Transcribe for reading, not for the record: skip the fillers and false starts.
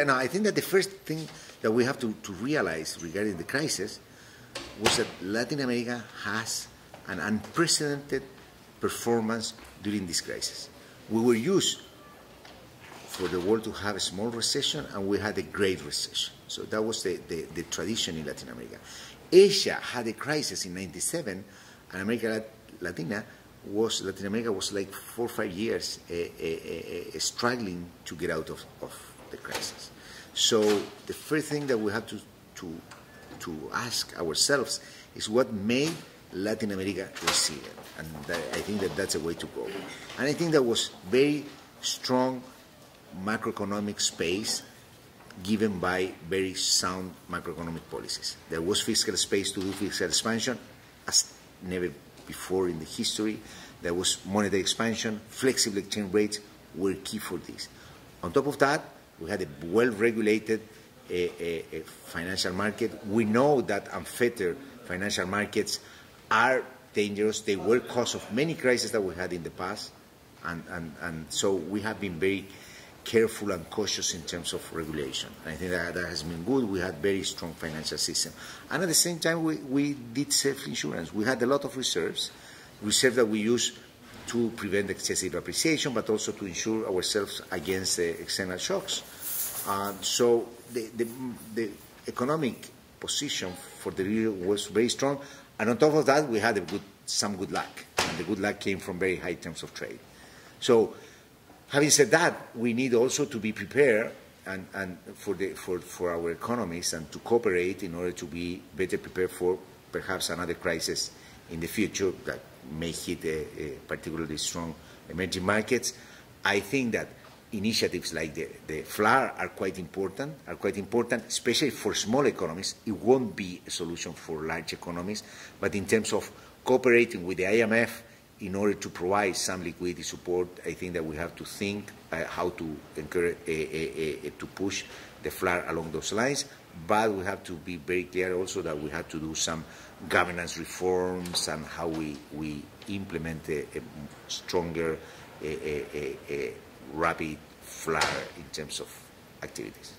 And I think that the first thing that we have to realize regarding the crisis was that Latin America has an unprecedented performance during this crisis. We were used for the world to have a small recession, and we had a great recession. So that was the tradition in Latin America. Asia had a crisis in '97, and Latin America was like 4 or 5 years struggling to get out of the crisis. So the first thing that we have to ask ourselves is what made Latin America resilient, and I think that that's a way to go. And I think that was very strong macroeconomic space given by very sound macroeconomic policies. There was fiscal space to do fiscal expansion as never before in the history. There was monetary expansion, flexible exchange rates were key for this. On top of that, we had a well-regulated financial market. We know that unfettered financial markets are dangerous. They were cause of many crises that we had in the past. And so we have been very careful and cautious in terms of regulation. I think that has been good. We had very strong financial system. And at the same time, we did self-insurance. We had a lot of reserves that we use to prevent excessive appreciation, but also to insure ourselves against external shocks. So the economic position for the region was very strong. And on top of that, we had some good luck. And the good luck came from very high terms of trade. So having said that, we need also to be prepared and for our economies and to cooperate in order to be better prepared for perhaps another crisis in the future that may hit a particularly strong emerging markets. I think that initiatives like the FLAR are quite important, especially for small economies. It won't be a solution for large economies, but in terms of cooperating with the IMF in order to provide some liquidity support, I think that we have to think how to encourage to push the FLAR along those lines. But we have to be very clear also that we have to do some governance reforms and how we implement a stronger, rapid FLAR in terms of activities.